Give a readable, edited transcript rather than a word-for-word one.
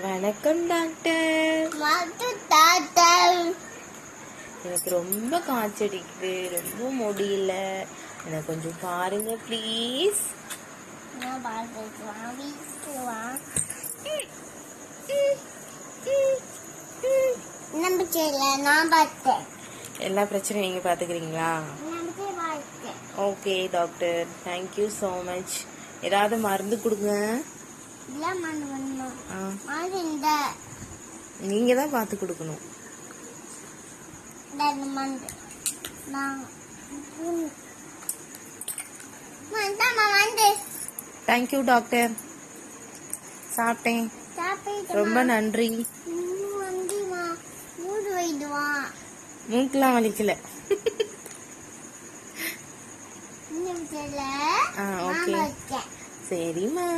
வணக்கம் டாக்டர். எனக்கு ரொம்ப காய்ச்சடிக்குது, ரொம்ப முடியல. எனக்கு கொஞ்சம் பாருங்க ப்ளீஸ். எல்லா பிரச்சனையும் நீங்க பாத்துக்கிறீங்களா? Okay doctor, thank you so much. ஏதாவது மருந்து கொடுங்க. நீங்க தான் பார்த்து கொடுக்கணும். Thank you doctor. சாப்பிட்டேன். ரொம்ப நன்றி. மூக்கெல்லாம் வலிக்கல. ஓகே சரிம்மா.